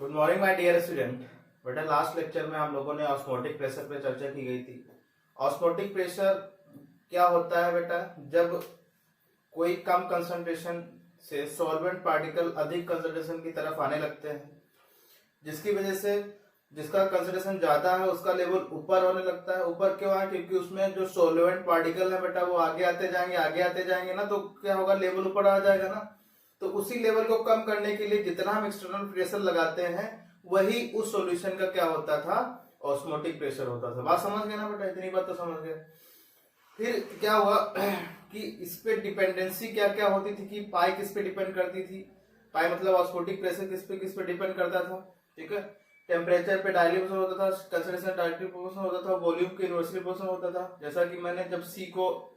Good morning my dear student. बेटा last lecture में हम लोगों ने ऑस्मोटिक प्रेशर पे चर्चा की गई थी। ऑस्मोटिक प्रेशर क्या होता है बेटा? जब कोई कम कंसंट्रेशन से सॉल्वेंट पार्टिकल अधिक कंसंट्रेशन की तरफ आने लगते हैं, जिसकी वजह से जिसका कंसंट्रेशन ज्यादा है उसका लेवल ऊपर होने लगता है। ऊपर क्यों है? क्योंकि उसमें जो सॉल्वेंट पार्टिकल है बेटा वो आगे आते जाएंगे ना, तो क्या होगा? लेवल ऊपर आ जाएगा ना। तो उसी लेवल को कम करने के लिए जितना हम एक्सटर्नल प्रेशर लगाते हैं वही उस सॉल्यूशन का क्या होता था? ऑस्मोटिक प्रेशर होता था। बात समझ गए ना बेटा? इतनी बात तो समझ गए। फिर क्या हुआ कि इस पे डिपेंडेंसी क्या क्या होती थी कि पाई किस पे डिपेंड करती थी? पाई मतलब ऑस्मोटिक प्रेशर किस पे डिपेंड करता था? ठीक है, टेम्परेचर पे डायरेक्टली प्रोपोर्शनल होता था, कंसंट्रेशन डायरेक्टली प्रोपोर्शनल होता था, वॉल्यूम के इनवर्सली प्रोपोर्शनल होता था। जैसा कि मैंने जब सी को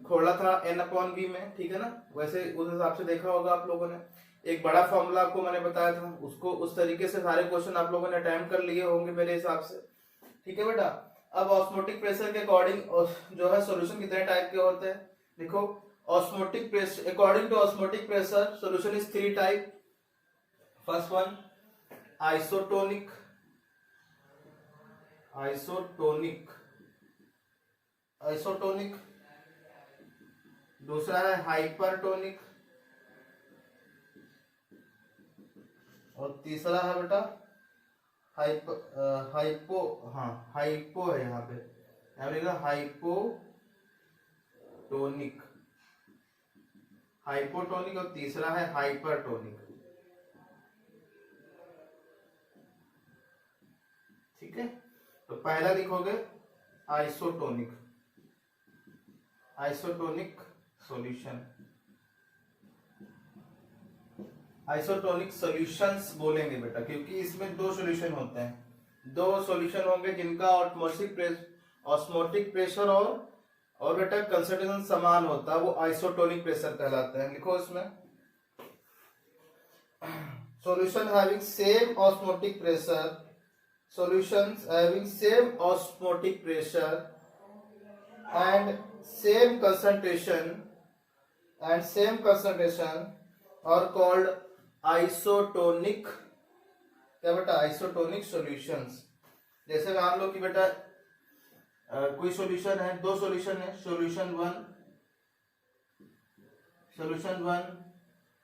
खोला था N/V में, ठीक है ना, वैसे उस हिसाब से देखा होगा आप लोगों ने। एक बड़ा फॉर्मूला आपको मैंने बताया था, उसको उस तरीके से सारे क्वेश्चन आप लोगों ने अटेम्प्ट कर लिए होंगे मेरे हिसाब से। ठीक है बेटा। अब ऑस्मोटिक प्रेशर के अकॉर्डिंग जो है सॉल्यूशन कितने टाइप के होते हैं? देखो, osmotic pressure according to osmotic pressure solution is 3 type. First one isotonic, isotonic, isotonic. दूसरा है हाइपरटोनिक, और तीसरा है बेटा हाइपो, हाँ हाइपो है यहाँ पे, हाइपोटोनिक, हाइपोटोनिक, और तीसरा है हाइपरटोनिक। ठीक है, तो पहला लिखोगे isotonic, isotonic solution, isotonic solutions बोलेंगे बेटा, क्योंकि इसमें दो सॉल्यूशन होते हैं। दो सॉल्यूशन होंगे जिनका ऑस्मोटिक प्रेशर और बेटा कंसंट्रेशन समान होता है, वो आइसोटोनिक प्रेशर कहलाते हैं। लिखो इसमें solution having same osmotic pressure, solutions having same osmotic pressure and same concentration are called isotonic, क्या बेटा? Isotonic solutions. जैसे मान लो कि बेटा कोई सॉल्यूशन है, दो सॉल्यूशन है, solution one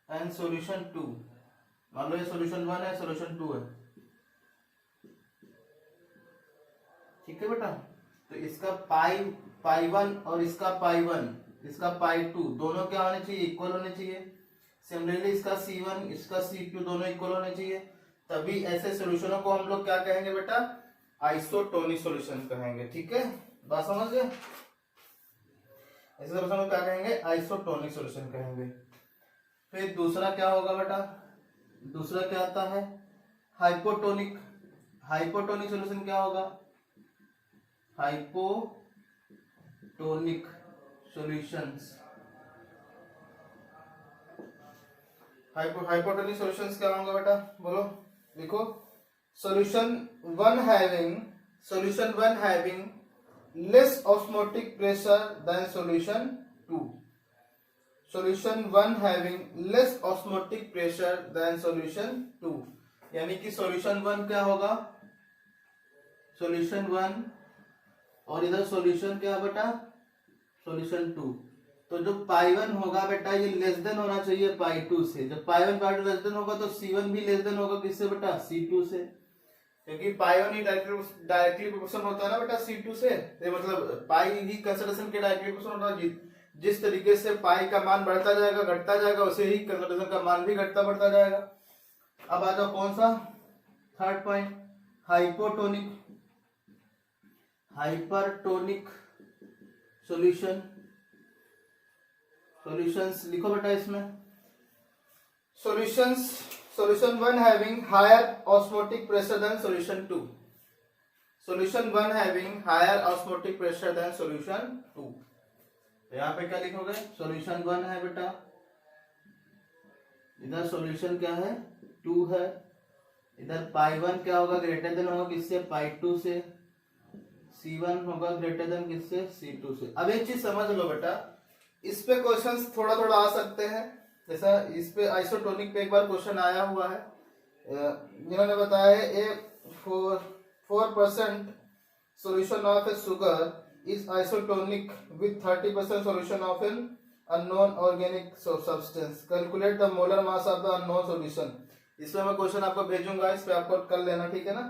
and solution two. मान लो ये सॉल्यूशन 1 है, सॉल्यूशन 2 है। ठीक है बेटा, तो इसका पाई 1 और इसका पाई 2 दोनों क्या होने चाहिए? इक्वल होने चाहिए। सिमिलरली इसका C1 इसका C2 दोनों इक्वल होने चाहिए। तभी ऐसे सॉल्यूशनों को हम लोग क्या कहेंगे बेटा? आइसोटोनिक सॉल्यूशन कहेंगे। ठीक है, बात समझ गए? ऐसे सॉल्यूशन को क्या कहेंगे? आइसोटोनिक सॉल्यूशन कहेंगे। फिर दूसरा क्या होगा बेटा? दूसरा क्या आता है? हाइपोटोनिक। हाइपोटोनिक सॉल्यूशन क्या होगा? हाइपोटोनिक सॉल्यूशंस, हाइपोटोनिक सॉल्यूशंस क्या होंगे बेटा? बोलो, लिखो। Solution one having less osmotic pressure than solution 2। Solution 1 having less osmotic pressure than solution 2, यानी कि सॉल्यूशन 1 क्या होगा? सॉल्यूशन 1, और इधर सॉल्यूशन क्या बेटा? सॉल्यूशन 2। तो जो पाई 1 होगा बेटा ये लेस देन होना चाहिए पाई 2 से। जब पाई 1 पाई 2 लेस देन होगा तो C1 भी लेस देन होगा किससे बेटा? C2 से, क्योंकि पाई 1 ही डायरेक्टली प्रोपोर्शनल होता है ना बेटा C2 से। ये मतलब पाई ही कंसंट्रेशन के डायरेक्टली प्रोपोर्शनल होता है। जिस तरीके से पाई का मान बढ़ता जाएगा घटता जाएगा, उसे ही कंसंट्रेशन का मान भी घटता बढ़ता जाएगा। अब आ जाओ कौन सा? Third point, hypotonic, hypertonic solution. Solutions लिखो बेटा इसमें। Solution 1 having higher osmotic pressure than solution 2। Solution 1 having higher osmotic pressure than solution 2। यहाँ पे क्या लिखोगे? सॉल्यूशन 1 है बेटा, इधर सॉल्यूशन क्या है? 2 है। इधर पाई 1 क्या होगा? ग्रेटर देन होगा किससे? पाई 2 से। C1 होगा ग्रेटर देन किससे? C2 से। अब एक चीज समझ लो बेटा, इस पे क्वेश्चंस थोड़ा थोड़ा आ सकते हैं। जैसा इस पे आइसोटोनिक पे एक बार क्वेश्चन आया हुआ है जिन्होंने बताया है ए 4% solution of a sugar is isotonic with 30% solution of an unknown organic substance. Calculate the molar mass of the unknown solution. इसमें मैं क्वेश्चन आपको भेजूंगा, इस पे आपको कर लेना, ठीक है ना।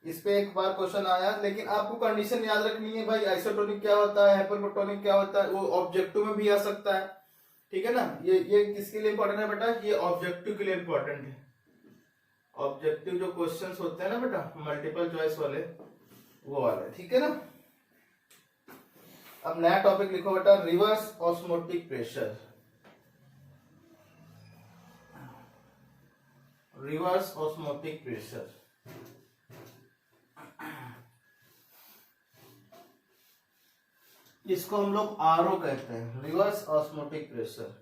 इस पे एक बार क्वेश्चन आया, लेकिन आपको कंडीशन याद रखनी है भाई, आइसोटोनिक क्या होता है, हाइपरटोनिक क्या होता है, वो ऑब्जेक्टिव में भी आ सकता है, ठीक है ना। ये किसके लिए इंपॉर्टेंट है बेटा, ये ऑब्जेक्टिव के लिए इंपॉर्टेंट है। ऑब्जेक्टिव जो क्वेश्चंस होते हैं ना बेटा, मल्टीपल चॉइस वाले, वो वाले, ठीक है ना। अब नया टॉपिक लिखो बेटा, reverse osmotic pressure. Reverse osmotic pressure, इसको हम लोग आरओ कहते हैं, reverse osmotic pressure.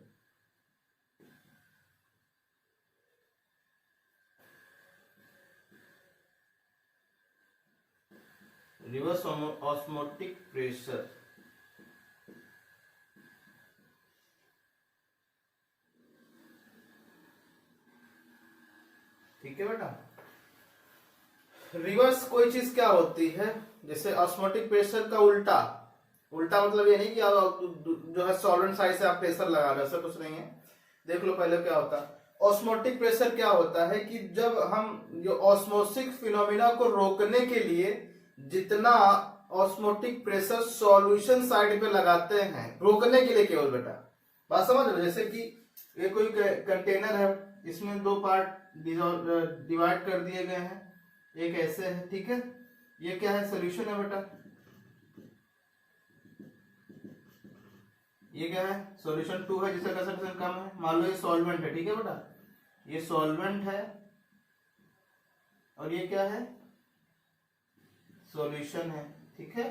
Reverse osmotic pressure, ठीक है बेटा। रिवर्स कोई चीज क्या होती है, जैसे ऑस्मोटिक प्रेशर का उल्टा, उल्टा मतलब ये नहीं कि आप जो है सॉल्वेंट साइड से आप प्रेशर लगा रहे हो, ऐसा कुछ नहीं है। देख लो पहले क्या होता है। ऑस्मोटिक प्रेशर क्या होता है कि जब हम जो ऑस्मोसिस फिनोमिना को रोकने के लिए जितना ऑस्मोटिक प्रेशर सॉल्यूशन साइड पे लगाते हैं, रोकने के लिए केवल बेटा, बात समझ लो। जैसे कि ये कोई कंटेनर है, इसमें दो पार्ट डिवाइड कर दिए गए हैं, एक ऐसे है, ठीक है। ये क्या है, सॉल्यूशन है बेटा, ये क्या है, सॉल्यूशन 2 है, जिसका कंसंट्रेशन कम है। मान लो ये सॉल्वेंट है, ठीक है बेटा, ये सॉल्वेंट है, और ये क्या है, सॉल्यूशन है, ठीक है।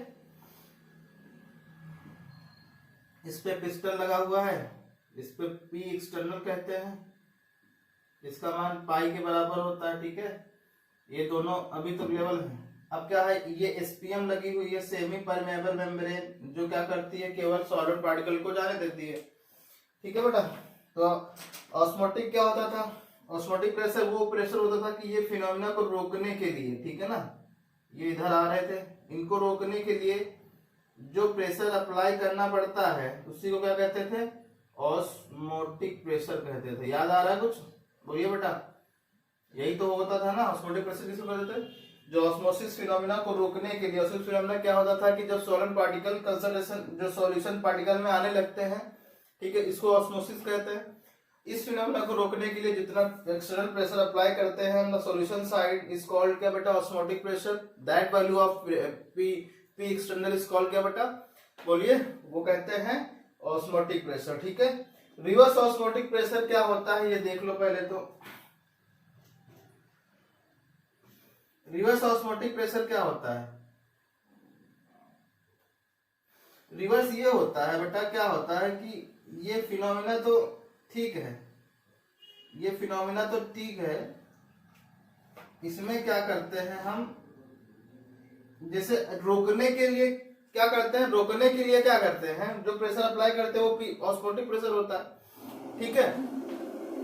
इस पे पिस्टन लगा हुआ है, इस पे पी एक्सटर्नल कहते हैं, इसका मान पाई के बराबर होता है, ठीक है। ये दोनों अभी तक लेवल है। अब क्या है, ये एसपीएम लगी हुई है, सेमी परमेबल मेम्ब्रेन, जो क्या करती है, केवल सॉलिड पार्टिकल को जाने देती है, ठीक है बेटा। तो ऑस्मोटिक क्या होता था, ऑस्मोटिक प्रेशर वो प्रेशर होता था कि ये फिनोमिना को रोकने के लिए, ठीक है ना, ये इधर आ रहे थे, इनको रोकने के लिए जो प्रेशर अप्लाई करना पड़ता है उसी को क्या कहते थे, ऑस्मोटिक प्रेशर कहते थे। याद आ रहा है कुछ, बोलिए बेटा। यही तो होता था ना, ऑस्मोटिक प्रेशर किसको कहते थे, जो ऑस्मोसिस फिनोमिना को रोकने के लिए। ऑस्मोसिस फिनोमिना क्या होता था कि जब सॉल्वेंट पार्टिकल कंसंट्रेशन जो सॉल्यूशन पार्टिकल में आने लगते हैं, ठीक है, इसको ऑस्मोसिस कहते हैं। इस फिनोमिना को रोकने के लिए जितना एक्सटर्नल प्रेशर अप्लाई करते हैं on the solution side is called क्या बेटा, osmotic pressure. That value of P external is called क्या बेटा, बोलिए, वो कहते हैं ऑस्मोटिक प्रेशर, ठीक है। रिवर्स ऑस्मोटिक प्रेशर क्या होता है, ये देख लो पहले तो। रिवर्स ऑस्मोटिक प्रेशर क्या होता है, रिवर्स ये होता है बेटा, क्या होता है कि ये फिनोमिना तो ठीक है, ये फिनोमिना तो ठीक है, इसमें क्या करते हैं हम, जैसे रोकने के लिए क्या करते हैं, रोकने के लिए क्या करते हैं, जो प्रेशर अप्लाई करते हैं वो ऑस्मोटिक प्रेशर होता है, ठीक है।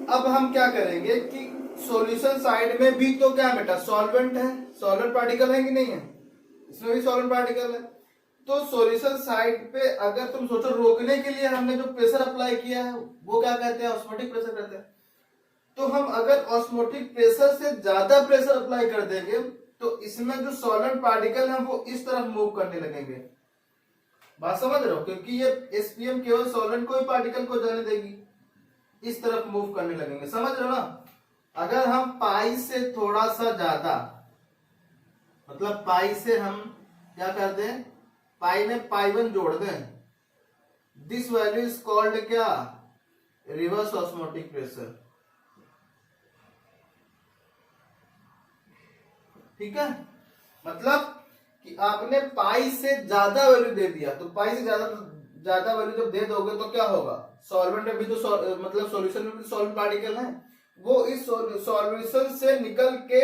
अब हम क्या करेंगे कि सॉल्यूशन साइड में भी तो क्या बेटा, सॉल्वेंट है, सॉल्वेंट पार्टिकल है कि नहीं है, इसमें भी सॉल्वेंट पार्टिकल है। तो सॉल्यूशन साइड पे अगर तुम सोचो, रोकने के लिए हमने जो प्रेशर अप्लाई किया है वो क्या कहते हैं, ऑस्मोटिक प्रेशर कहते हैं। तो हम अगर ऑस्मोटिक प्रेशर से ज्यादा प्रेशर अप्लाई कर देंगे तो इसमें जो सॉल्वेंट पार्टिकल है वो इस तरफ मूव करने लगेंगे। बात समझ रहे हो, क्योंकि ये एसपीएम केवल सॉल्वेंट को ही पार्टिकल को जाने देगी, इस तरफ मूव करने लगेंगे, समझ रहे हो ना। अगर हम पाई से थोड़ा सा ज्यादा, मतलब पाई से हम क्या कर दें, पाई में पाई 1 जोड़ दें, दिस वैल्यू इज कॉल्ड क्या, रिवर्स ऑस्मोटिक प्रेशर, ठीक है। मतलब कि आपने पाई से ज्यादा वैल्यू दे दिया, तो पाई से ज्यादा वैल्यू जब दे दोगे तो क्या होगा, सॉल्वेंट में भी तो मतलब सॉल्यूशन में भी सॉल्वेंट पार्टिकल है, वो इस सॉल्यूशन से निकल के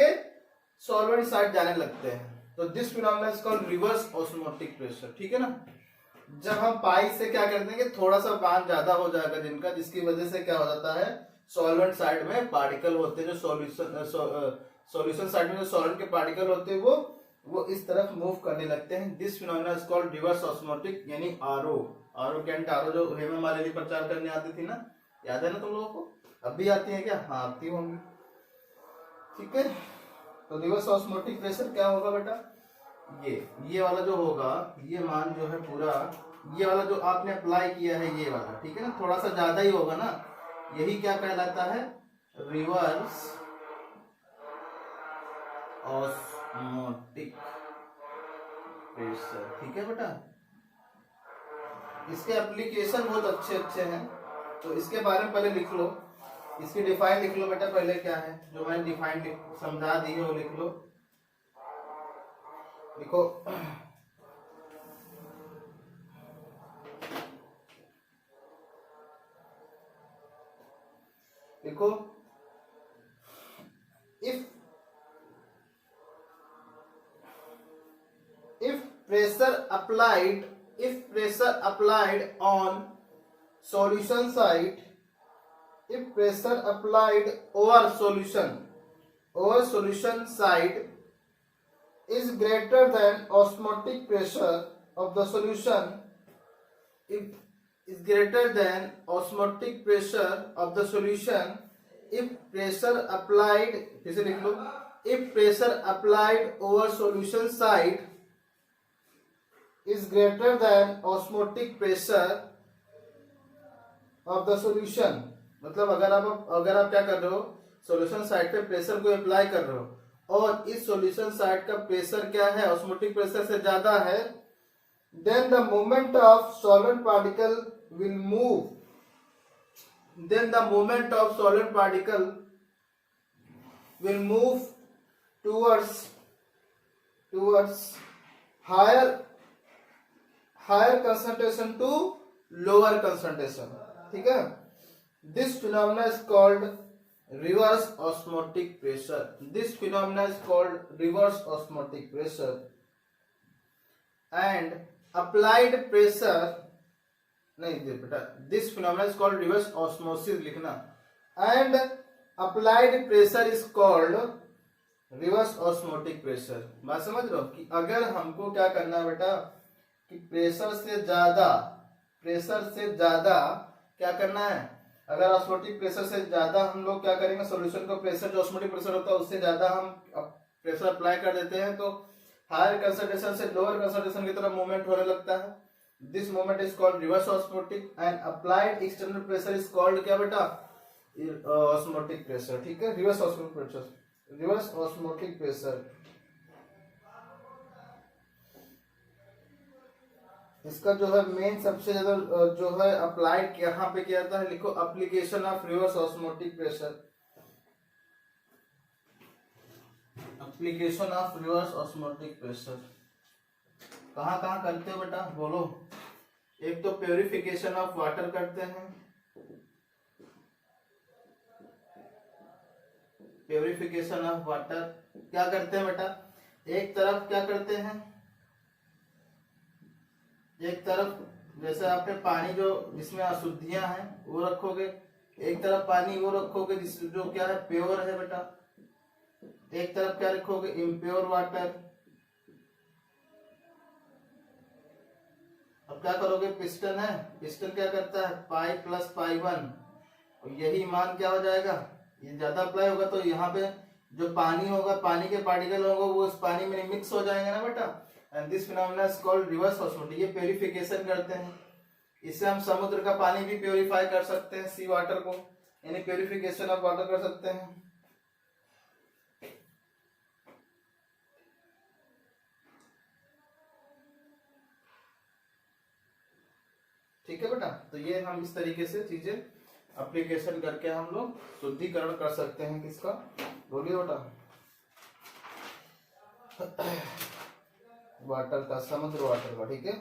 सॉल्वेंट साइड जाने लगते हैं। तो this phenomena is called reverse osmotic pressure, ठीक है ना। जब हम पाई से क्या कर देंगे, थोड़ा सा मान ज्यादा हो जाएगा जिनका, जिसकी वजह से क्या हो जाता है, सॉल्वेंट साइड में पार्टिकल होते हैं, जो सॉल्यूशन साइड में जो सॉल्वेंट के पार्टिकल होते हैं वो इस तरफ मूव करने लगते हैं। This phenomena is called reverse osmotic, यानी आरओ। आरओ कैंट आरओ जो हेमा मालिनी प्रचार करने आती थी ना, याद है ना तुम लोगों को? अब भी आती है क्या? हाँ आती होंगी। ठीक है, तो रिवर्स ऑस्मोटिक प्रेशर क्या होगा बेटा? ये वाला जो होगा, ये मान जो है पूरा, ये वाला जो आपने अप्लाई किया है ये वाला, ठीक है ना, थोड़ा सा ज्यादा ही होगा ना, यही क्या कहलाता है? Reverse osmotic pressure. ठीक है बेटा, इसके एप्लीकेशन बहुत अच्छे अच्छे हैं, तो इसके बारे में पहले लिख लो, इसकी डिफाइन लिख लो बेटा पहले क्या है, जो मैंने डिफाइन समझा दी है वो लिख लो। लिखो लिखो if pressure applied on solution side, if pressure applied over solution side is greater than osmotic pressure of the solution, if is greater than osmotic pressure of the solution, if pressure applied, फिर से लिख लो, if pressure applied over solution side is greater than osmotic pressure of the solution, मतलब अगर आप क्या कर रहे हो, सॉल्यूशन साइड पे प्रेशर को अप्लाई कर रहे हो और इस सॉल्यूशन साइड का प्रेशर क्या है, ऑस्मोटिक प्रेशर से ज्यादा है, then the movement of solvent particle will move, then the movement of solvent particle will move towards higher concentration to lower concentration. ठीक है, this phenomena is called reverse osmotic pressure. This phenomena is called reverse osmotic pressure. And applied pressure, नहीं बेटा, this phenomena is called reverse osmosis लिखना, and applied pressure is called reverse osmotic pressure. बात समझ रहे हो कि अगर हमको क्या करना है बेटा, कि प्रेशर से ज्यादा क्या करना है, अगर ऑस्मोटिक प्रेशर से ज्यादा हम लोग क्या करेंगे, सॉल्यूशन का प्रेशर जो ऑस्मोटिक प्रेशर होता है उससे ज्यादा हम प्रेशर अप्लाई कर देते हैं, तो हायर कंसंट्रेशन से लोअर कंसंट्रेशन की तरफ मूवमेंट होने लगता है। This movement is called reverse osmotic and applied external pressure is called क्या बेटा, ऑस्मोटिक प्रेशर। ठीक है, reverse osmotic pressure, reverse osmotic pressure. इसका जो है मेन सबसे ज्यादा जो है अप्लाइड यहाँ पे किया जाता है, लिखो application of reverse osmotic pressure, application of reverse osmotic pressure कहाँ कहाँ करते हो बेटा, बोलो। एक तो प्योरिफिकेशन ऑफ वाटर करते हैं, प्योरिफिकेशन ऑफ वाटर क्या करते हैं बेटा, एक तरफ क्या करते हैं, एक तरफ जैसे आपने पानी जो जिसमें अशुद्धियां हैं वो रखोगे, एक तरफ पानी वो रखोगे जो क्या है प्योर है बेटा, एक तरफ क्या रखोगे इम्प्योर वाटर। अब क्या करोगे, पिस्टन है, पिस्टन क्या करता है पाई प्लस पाई 1, और यही मान क्या हो जाएगा, ये ज्यादा अप्लाई होगा तो यहाँ पे जो पानी होगा, पानी के पार्टिकल होगा वो उस पानी में मिक्स हो जाएंगे ना बेटा, and this phenomena is called reverse osmotic. ये प्योरिफिकेशन करते हैं, इससे हम समुद्र का पानी भी प्योरीफाई कर सकते हैं, सी वाटर को, यानी प्योरिफिकेशन ऑफ वाटर कर सकते हैं। ठीक है बेटा, तो ये हम इस तरीके से चीजें एप्लीकेशन करके हम लोग शुद्धिकरण कर सकते हैं किसका, बोलिए बेटा, वाटर का, समुद्र वाटर का। ठीक है,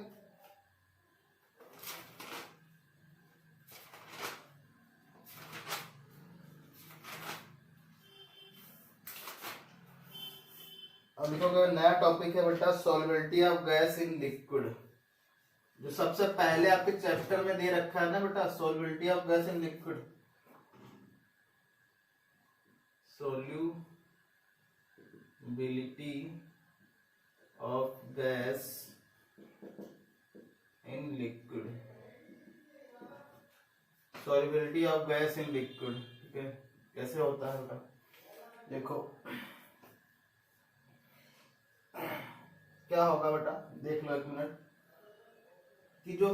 अब लिखोगे नया टॉपिक है बेटा, solubility of gas in liquid, जो सबसे पहले आपके चैप्टर में दे रखा है ना बेटा, solubility of gas in liquid. solubility of gas in liquid, solubility of gas in liquid। ठीक है, कैसे होता है बेटा, देखो क्या होगा बेटा, देख लो एक मिनट कि जो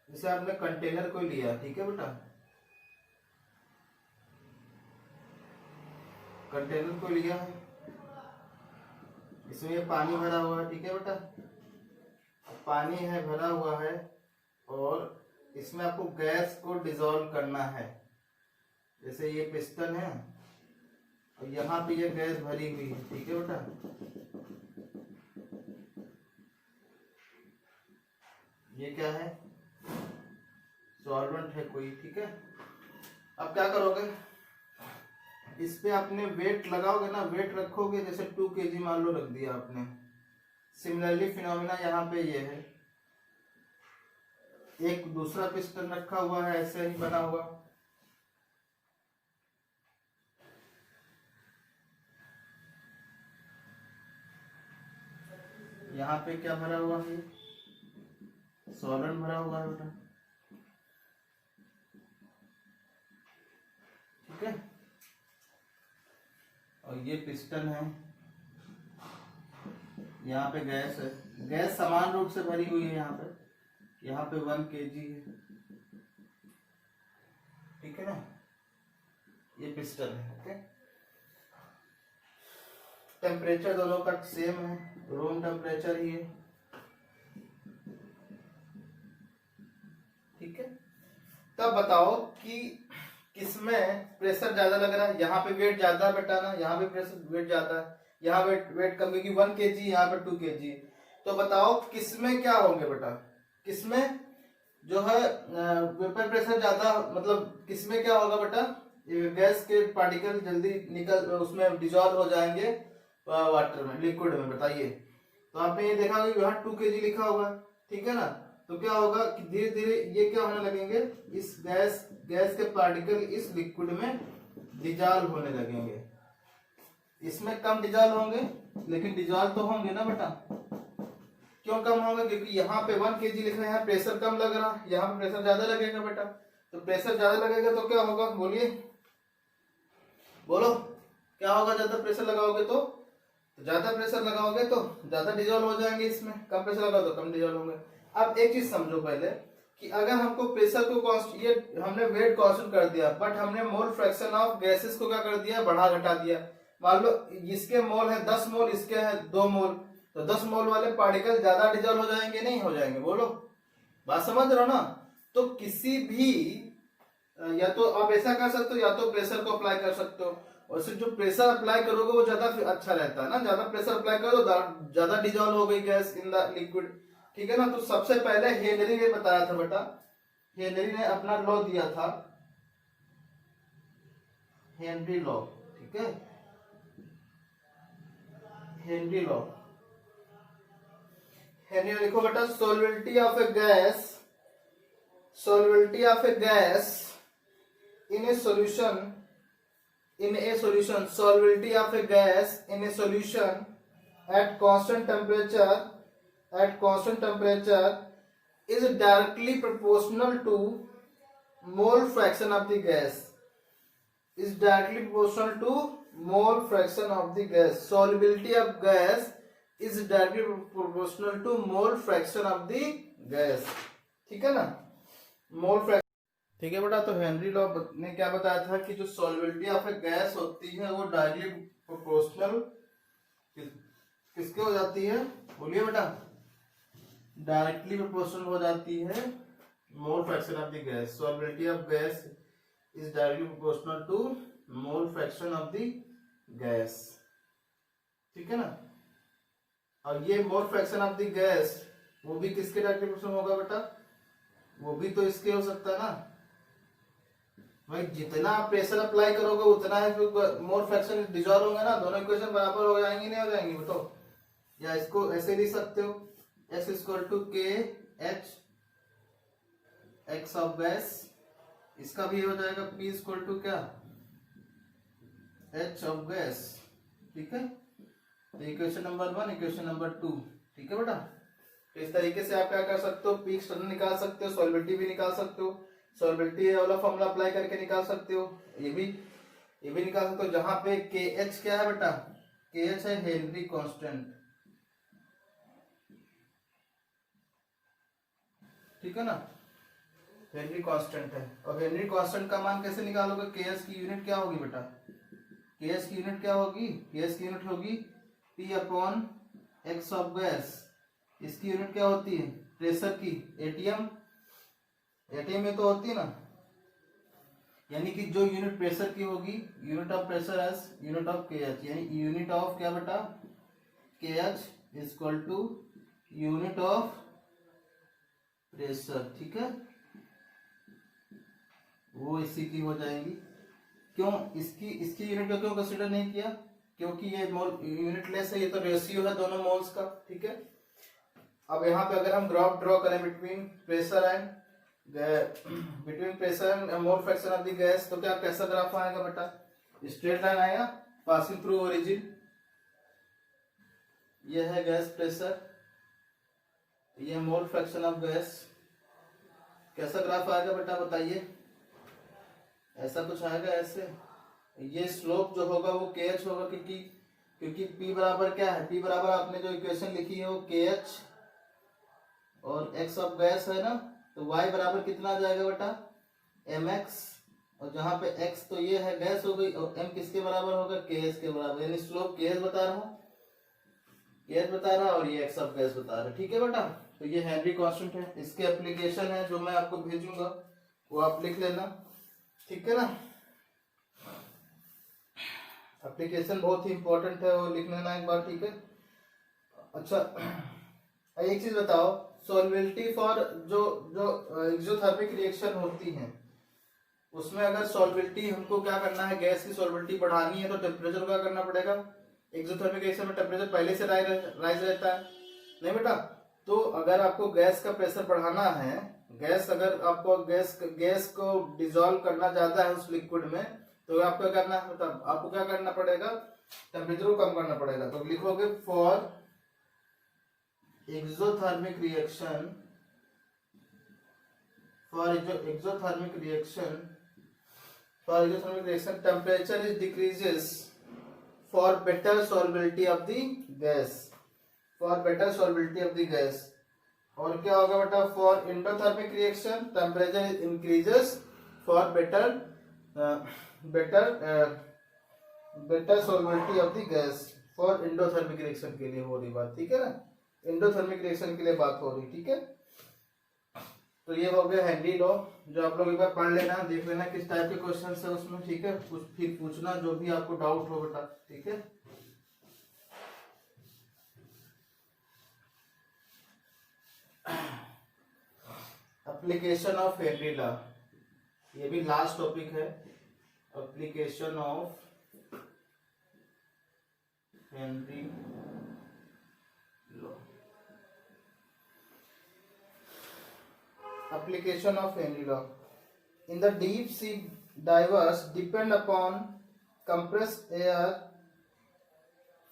जैसे आपने कंटेनर को लिया, ठीक है बेटा, कंटेनर को लिया है, इसमें पानी भरा हुआ है, ठीक है बेटा, पानी है भरा हुआ है और इसमें आपको गैस को डिसॉल्व करना है। जैसे ये पिस्टन है और यहाँ पे ये गैस भरी हुई है, ठीक है बेटा, ये क्या है, सॉल्वेंट है कोई, ठीक है। अब क्या करोगे, इस पे आपने वेट लगाओगे ना, वेट रखोगे, जैसे 2 kg मान लो रख दिया आपने। सिमिलरली फिनोमिना यहाँ पे ये है, एक दूसरा पिस्टन रखा हुआ है ऐसे ही बना हुआ, यहाँ पे क्या भरा हुआ है, सॉल्वेंट भरा हुआ है बेटा, ठीक है। और ये पिस्टन है, यहाँ पे गैस है, गैस समान रूप से भरी हुई है, यहाँ पे 1 kg है, ठीक है ना, ये पिस्टन है, ओके। टेम्परेचर दोनों का सेम है, रूम टेम्परेचर ही है, ठीक है। तब बताओ कि किसमें प्रेशर ज्यादा लग रहा है, यहाँ पे वेट ज्यादा बेटा ना, यहाँ पे प्रेशर वेट ज्यादा है, यहाँ वेट कम, क्योंकि 1 kg, यहाँ पे 2 kg। तो बताओ किसमें क्या होंगे बेटा, किसमें जो है वेपर प्रेशर ज्यादा, मतलब किसमें क्या होगा बेटा, गैस के पार्टिकल जल्दी निकल उसमें डिजॉल्व हो जाएंगे वाटर में, लिक्विड में, बताइए। तो आपने ये देखा कि यहाँ 2 kg लिखा हुआ है, ठीक है ना, तो क्या होगा कि धीरे धीरे ये क्या होने लगेंगे, इस गैस के पार्टिकल इस लिक्विड में डिजॉल्व होने लगेंगे। इसमें कम डिजॉल्व होंगे, लेकिन डिजॉल्व तो होंगे ना बेटा। क्यों कम होंगे, क्योंकि यहाँ पे 1 kg लिखा है, यहाँ प्रेशर कम लग रहा है, यहाँ पे प्रेशर ज्यादा लगेगा बेटा। तो प्रेशर ज्यादा लगेगा तो क्या होगा, बोलिए, बोलो क्या होगा, ज्यादा प्रेशर लगाओगे तो ज्यादा प्रेशर लगाओगे तो ज्यादा डिजॉल्व हो जाएंगे इसमें, कम प्रेशर लगाओ तो कम डिजॉल्व होंगे। अब एक चीज समझो पहले कि अगर हमको प्रेशर को ये हमने वेट कांस्टेंट कर दिया, बट हमने मोल फ्रैक्शन ऑफ गैसेस को क्या कर दिया, बढ़ा घटा दिया। मान लो इसके मोल है 10 मोल, इसके है 2 मोल, तो 10 मोल वाले पार्टिकल ज्यादा डिजॉल्व हो जाएंगे, नहीं हो जाएंगे, बोलो, बात समझ रहे हो ना। तो किसी भी या तो आप ऐसा कर सकते हो, या तो प्रेशर को अप्लाई कर सकते हो, और सिर्फ जो प्रेशर अप्लाई करोगे वो ज्यादा अच्छा रहता है ना, ज्यादा प्रेशर अप्लाई करो तो ज्यादा डिजॉल्व हो गई गैस इन द लिक्विड, ठीक है ना। तो सबसे पहले हेनरी ने बताया था बेटा, हेनरी ने अपना लॉ दिया था, हेनरी लॉ, ठीक है, हेनरी लॉ। हेनरी लिखो बेटा, solubility of A gas, solubility of a gas in a solution, solubility of a gas in a solution at constant temperature is directly proportional to mole fraction of the gas, is directly proportional to mole fraction of the gas, solubility of gas is directly proportional to mole fraction of the gas, ठीक है ना, mole fraction, ठीक है बेटा। तो Henry law ने क्या बताया था कि जो सॉल्युबिलिटी ऑफ ए गैस होती है वो डायरेक्टली प्रोपोर्शनल किसके हो जाती है, बोलिए बेटा, डायरेक्टली प्रोपोर्शनल हो जाती है mole fraction of the gas, solubility of gas is directly proportional to mole fraction of the gas, ठीक है ना। और ये mole fraction of the gas वो भी किसके डायरेक्टली प्रोपोर्शनल होगा बेटा, वो भी तो इसके हो सकता है ना भाई, जितना आप प्रेशर अप्लाई करोगे उतना है मोल फ्रैक्शन डिजॉल्व होंगे ना, दोनों इक्वेशन बराबर हो जाएंगी, नहीं हो जाएंगी बताओ। या इसको ऐसे लिख सकते हो, S इक्वल टू के एच एक्स ऑफ गैस, इसका भी हो जाएगा P इक्वल टू क्या, एच ऑफ गैस, ठीक है। तो इक्वेशन नंबर 1, इक्वेशन नंबर 2, ठीक है बेटा। तो इस तरीके से आप क्या कर सकते हो, पी एक्सटर्नल निकाल सकते हो, सॉल्युबिलिटी भी निकाल सकते हो, सॉल्युबिलिटी वाला फॉर्मूला अप्लाई करके निकाल सकते हो, ये भी निकाल सकते हो, जहां पे के एच क्या है बेटा, के एच है हेनरी कांस्टेंट, ठीक है ना, हेनरी कांस्टेंट है। और हेनरी कांस्टेंट का मान कैसे निकालोगे, के एच की यूनिट क्या होगी बेटा, के एच की यूनिट क्या होगी, के एच की यूनिट होगी P upon x of gas. इसकी यूनिट क्या होती है, प्रेशर की, एटीएम, एटीएम में तो होती है ना, यानी कि जो यूनिट प्रेशर की होगी, unit of pressure as unit of K H, यानी यूनिट ऑफ क्या बेटा, K H is equal to unit of pressure, ठीक है, वो इसी की हो जाएगी। क्यों इसकी यूनिट को क्यों कंसीडर नहीं किया, क्योंकि ये मोल यूनिट लेस है, ये तो रेशियो है दोनों मोल्स का, ठीक है। अब यहाँ पे अगर हम ग्राफ ड्रॉ करें between pressure and mole fraction of the gas, तो क्या कैसा ग्राफ आएगा बेटा, स्ट्रेट लाइन आएगा पासिंग थ्रू ओरिजिन, ये है गैस प्रेशर, ये मोल फ्रैक्शन ऑफ गैस, कैसा ग्राफ आएगा बेटा बताइए, ऐसा कुछ आएगा ऐसे, ये स्लोप जो होगा वो के एच होगा, क्योंकि P बराबर क्या है, P बराबर आपने जो इक्वेशन लिखी है वो के एच और x ऑफ गैस है ना, तो y बराबर कितना आ जाएगा बेटा, mx, और जहां पे x तो ये है गैस हो गई, और m किसके बराबर होगा, के एच के बराबर, यानी स्लोप के एच बता रहा हूँ, के एच बता रहा और ये x ऑफ गैस बता रहा, ठीक है बेटा। तो ये हेनरी कांस्टेंट है, इसके एप्लीकेशन है जो मैं आपको भेजूंगा वो आप लिख लेना, ठीक है ना। एप्लीकेशन बहुत ही इंपॉर्टेंट है, वो लिख लेना एक बार, ठीक है। अच्छा एक चीज बताओ, सॉल्युबिलिटी फॉर जो जो एक्सोथर्मिक रिएक्शन होती है, उसमें अगर सॉल्युबिलिटी हमको क्या करना है, गैस की सॉल्युबिलिटी बढ़ानी है, तो टेम्परेचर क्या करना पड़ेगा, एक्सोथर्मिक रिएक्शन में टेम्परेचर पहले से राइज रहता है, नहीं बेटा। तो अगर आपको गैस का प्रेशर बढ़ाना है, अगर आपको गैस को डिसॉल्व करना ज्यादा है उस लिक्विड में, तो आपको क्या करना है, मतलब आपको क्या करना पड़ेगा, टेम्परेचर को कम करना पड़ेगा। तो लिखोगे for exothermic reaction, temperature is decreases for better solubility of the gas, और क्या होगा बेटा, for endothermic reaction temperature increases for better solubility of the gas, for endothermic reaction के लिए हो रही बात, ठीक है ना, एंडोथर्मिक रिएक्शन के लिए बात हो रही, ठीक है। तो ये हो गया हेनरी लॉ, जो आप लोग एक बार पढ़ लेना, देख लेना किस टाइप के क्वेश्चन है उसमें, ठीक है, फिर पूछना जो भी आपको डाउट हो बेटा, ठीक है। एप्लीकेशन ऑफ हेनरी लॉ, ये भी लास्ट टॉपिक है, application of Henry law, application of Henry law in the deep sea divers depend upon compressed air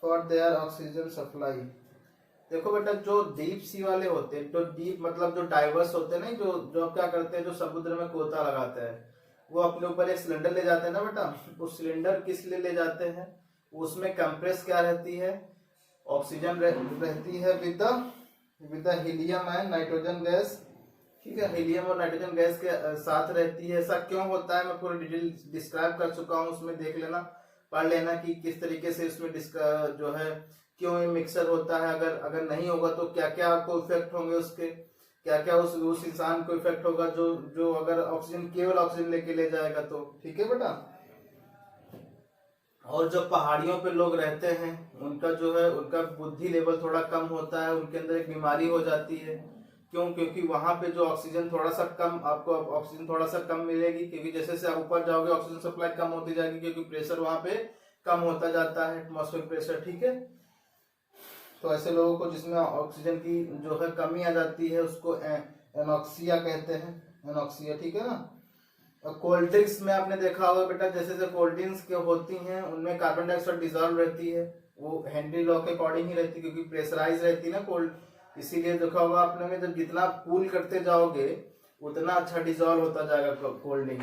for their oxygen supply। देखो बेटा, जो डीप सी वाले होते हैं, जो डीप मतलब जो डाइवर्स होते हैं ना, जो क्या करते हैं, जो समुद्र में गोता लगाते हैं, वो अपने ऊपर एक सिलेंडर ले जाते हैं ना बेटा, उस सिलेंडर किस लिए ले जाते हैं, उसमें कंप्रेस क्या रहती है, ऑक्सीजन रहती है with the helium and nitrogen gas, ठीक है, हीलियम और नाइट्रोजन गैस के साथ रहती है। ऐसा क्यों होता है, मैं पूरी डिटेल डिस्क्राइब कर चुका हूँ, उसमें देख लेना, पढ़ लेना कि किस तरीके से इसमें जो है क्यों ये मिक्सर होता है, अगर नहीं होगा तो क्या क्या आपको इफेक्ट होंगे, उसके क्या क्या उस इंसान को इफेक्ट होगा जो अगर ऑक्सीजन केवल ऑक्सीजन लेके ले जाएगा तो, ठीक है बेटा। और जो पहाड़ियों पे लोग रहते हैं, उनका जो है उनका बुद्धि लेवल थोड़ा कम होता है, उनके अंदर एक बीमारी हो जाती है, क्यों, क्योंकि वहां पे जो ऑक्सीजन थोड़ा सा कम, आपको ऑक्सीजन थोड़ा सा कम मिलेगी, क्योंकि जैसे जैसे आप ऊपर जाओगे ऑक्सीजन सप्लाई कम होती जाएगी, क्योंकि प्रेशर वहां पे कम होता जाता है, एटमॉस्फेरिक प्रेशर, ठीक है। तो ऐसे लोगों को जिसमें ऑक्सीजन की जो है कमी आ जाती है, उसको एनॉक्सिया कहते हैं, एनॉक्सिया, ठीक है ना। और कोल्ड ड्रिंक्स में आपने देखा होगा बेटा, जैसे जैसे कोल्ड ड्रिंक्स के होती हैं उनमें कार्बन डाइऑक्साइड डिजॉल्व रहती है, वो हेनरी लॉ के अकॉर्डिंग ही रहती है, क्योंकि प्रेशराइज रहती है ना कोल्ड, इसीलिए देखा होगा आपने में जब जितना कूल करते जाओगे उतना अच्छा डिजॉल्व होता जाएगा कोल्ड ड्रिंक।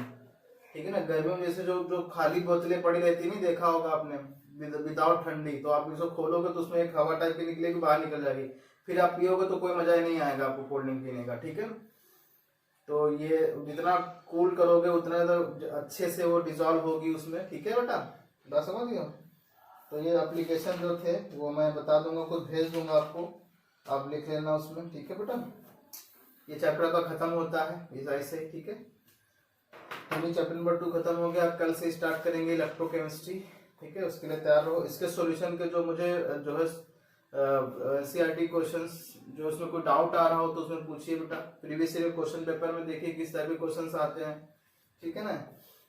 ठीक है ना, गर्मियों में जैसे जो जो खाली बोतलें पड़ी रहती है, नहीं देखा होगा आपने, विदाउट ठंडी, तो आप इसको खोलोगे तो उसमें एक हवा टाइप की निकलेगी, बाहर निकल जाएगी, फिर आप पियोगे तो कोई मजा ही नहीं आएगा आपको कोल्ड ड्रिंक पीने का। ठीक है, तो ये जितना कूल करोगे उतना अच्छे से वो डिजॉल्व होगी उसमें। ठीक है बेटा, बात समझ गए? तो ये एप्लीकेशन जो थे वो मैं बता दूंगा, खुद भेज दूंगा आपको, आप लिख लेना उसमें। ठीक है बेटा, ये चैप्टर का खत्म होता है इस ऐसे। ठीक है, तो चैप्टर नंबर 2 खत्म हो गया। कल से स्टार्ट करेंगे इलेक्ट्रोकेमिस्ट्री। ठीक है, उसके लिए तैयार रहो। इसके सॉल्यूशन के जो मुझे जो है एनसीईआरटी क्वेश्चंस, जो उसमें कोई डाउट आ रहा हो तो उसमें पूछिए बेटा। प्रीवियस ईयर क्वेश्चन पेपर में देखिए किस तरह के क्वेश्चंस आते हैं। ठीक है ना,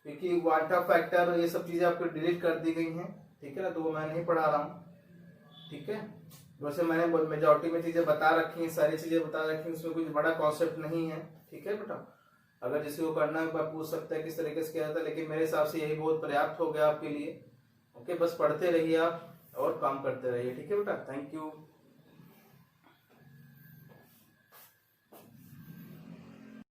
क्योंकि क्वांटा फैक्टर ये सब चीजें आपको डिलीट कर दी गई हैं। ठीक है ना, तो वो मैं नहीं पढ़ा रहा हूँ। ठीक है, वैसे मैंने मेजॉरिटी में चीजें बता रखी हैं, सारी चीजें बता रखी हैं, उसमें कुछ बड़ा कॉन्सेप्ट नहीं है। ठीक है बेटा, अगर जिसको करना है पूछ सकता है किस तरीके से किया जाता है, लेकिन मेरे हिसाब से यही बहुत पर्याप्त हो गया आपके लिए। ओके, बस पढ़ते रहिए आप और काम करते रहिए। ठीक है बेटा, थैंक यू।